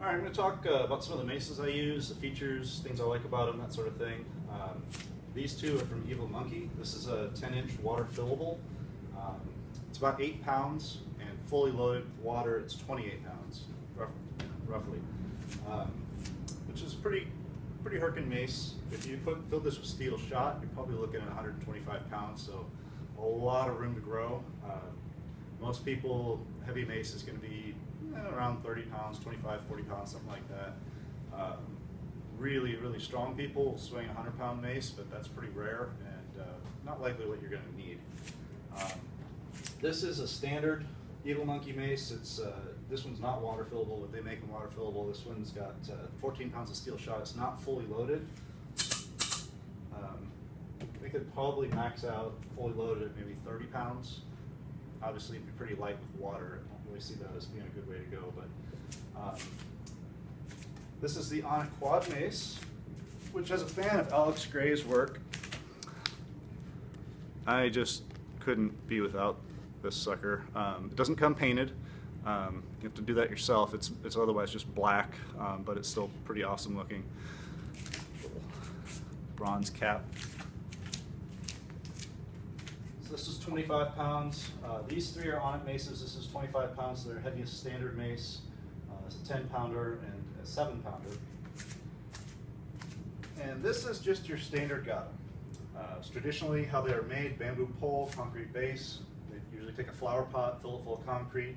Alright, I'm going to talk about some of the maces I use, the features, things I like about them, that sort of thing. These two are from Munky. This is a 10-inch water fillable. It's about 8 pounds, and fully loaded with water, it's 28 pounds, roughly. Which is pretty herkin mace. If you fill this with steel shot, you're probably looking at 125 pounds, so a lot of room to grow. Most people, heavy mace is going to be around 30 pounds, 25, 40 pounds, something like that. Really strong people will swing a 100-pound mace, but that's pretty rare and not likely what you're going to need. This is a standard Munky mace. It's this one's not water fillable, but they make them water fillable. This one's got 14 pounds of steel shot. It's not fully loaded. They could probably max out fully loaded at maybe 30 pounds. Obviously, it'd be pretty light with water. I don't really see that as being a good way to go, but this is the Onnit Quadmace, which, as a fan of Alex Gray's work, I just couldn't be without this sucker. It doesn't come painted. You have to do that yourself. It's otherwise just black, but it's still pretty awesome looking. Little bronze cap. So this is 25 pounds. These three are Onnit maces. This is 25 pounds. They're heaviest standard mace. It's a 10-pounder and a 7-pounder. And this is just your standard Gada. It's traditionally how they are made: bamboo pole, concrete base. They usually take a flower pot, fill it full of concrete,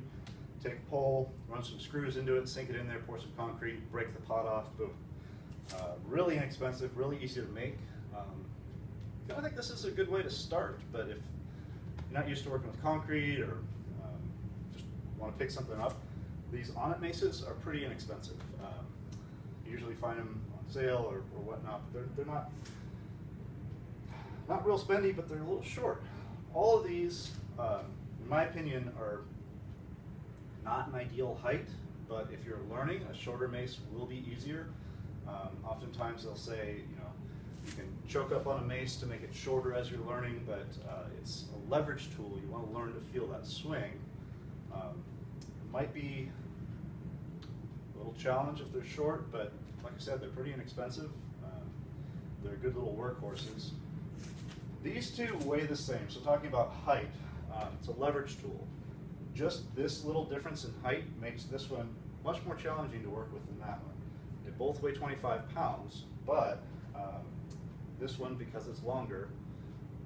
take a pole, run some screws into it, sink it in there, pour some concrete, break the pot off, boom. Really inexpensive, really easy to make. I think this is a good way to start, but if you're not used to working with concrete or just want to pick something up, these Onnit maces are pretty inexpensive. You usually find them on sale or whatnot, but they're not real spendy, but they're a little short. All of these, in my opinion, are not an ideal height, but if you're learning, a shorter mace will be easier. Oftentimes they'll say, you can choke up on a mace to make it shorter as you're learning, but it's a leverage tool. You want to learn to feel that swing. It might be a little challenge if they're short, but like I said, they're pretty inexpensive. They're good little workhorses. These two weigh the same, so talking about height, it's a leverage tool. Just this little difference in height makes this one much more challenging to work with than that one. They both weigh 25 pounds, but this one, because it's longer,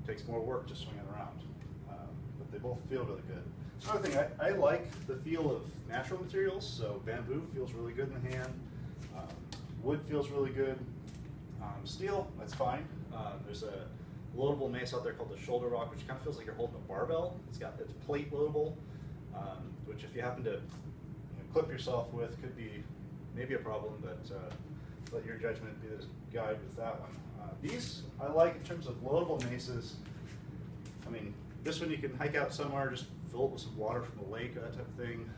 takes more work to swing it around. But they both feel really good. Another thing, I like the feel of natural materials, so bamboo feels really good in the hand. Wood feels really good. Steel, that's fine. There's a loadable mace out there called the Shoulder Rock, which kind of feels like you're holding a barbell. It's plate loadable, which if you happen to clip yourself with could be maybe a problem, but let your judgment be the guide with that one. These I like in terms of loadable maces. I mean, this one you can hike out somewhere, just fill it with some water from the lake, that type of thing,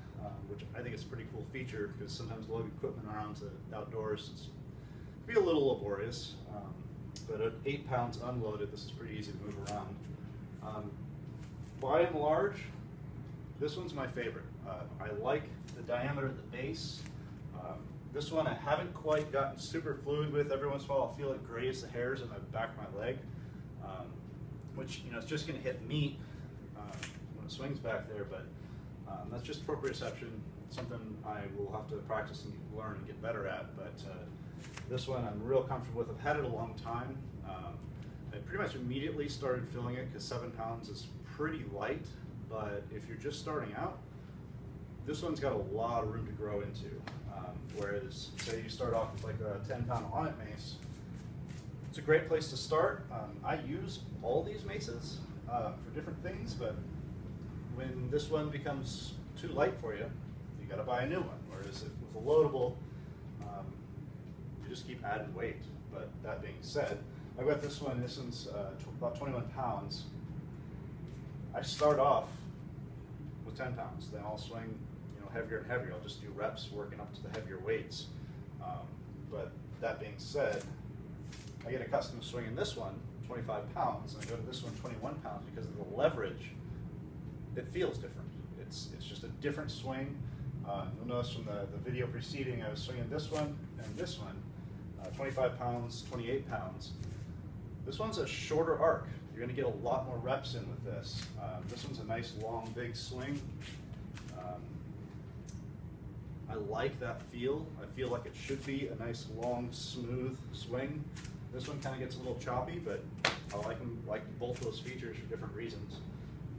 which I think is a pretty cool feature because sometimes loading equipment around to outdoors can be a little laborious. But at 8 pounds unloaded, this is pretty easy to move around. By and large, this one's my favorite. I like the diameter at the base. This one I haven't quite gotten super fluid with. Every once in a while I'll feel it graze the hairs in the back of my leg, which it's just going to hit meat when it swings back there, but that's just proprioception, something I will have to practice and learn and get better at. But this one I'm real comfortable with. I've had it a long time. I pretty much immediately started filling it because 7 pounds is pretty light, but if you're just starting out, this one's got a lot of room to grow into. Whereas, say you start off with like a 10-pound Onnit mace, it's a great place to start. I use all these maces for different things, but when this one becomes too light for you, you got to buy a new one. Whereas with a loadable, you just keep adding weight. But that being said, I got this one. This one's about 21 pounds. I start off with 10 pounds. Then I'll swing heavier and heavier. I'll just do reps working up to the heavier weights. But that being said, I get accustomed to swinging this one 25 pounds, and I go to this one 21 pounds because of the leverage. It feels different. It's just a different swing. You'll notice from the video preceding, I was swinging this one and this one, 25 pounds, 28 pounds. This one's a shorter arc. You're going to get a lot more reps in with this. This one's a nice, long, big swing. I like that feel. I feel like it should be a nice, long, smooth swing. This one kind of gets a little choppy, but I like both those features for different reasons.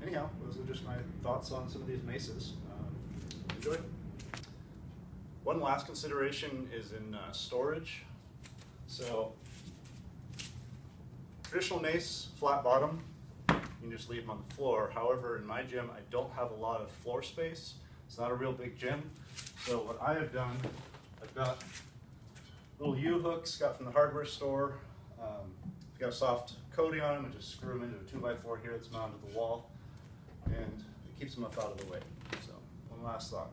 Anyhow, those are just my thoughts on some of these maces. Enjoy. One last consideration is in storage. So, traditional mace, flat bottom, you can just leave them on the floor. However, in my gym, I don't have a lot of floor space. It's not a real big gym. So what I have done, I've got little U-hooks got from the hardware store. I've got a soft coating on them and just screw them into a 2x4 here that's mounted to the wall. And it keeps them up out of the way. So one last thought.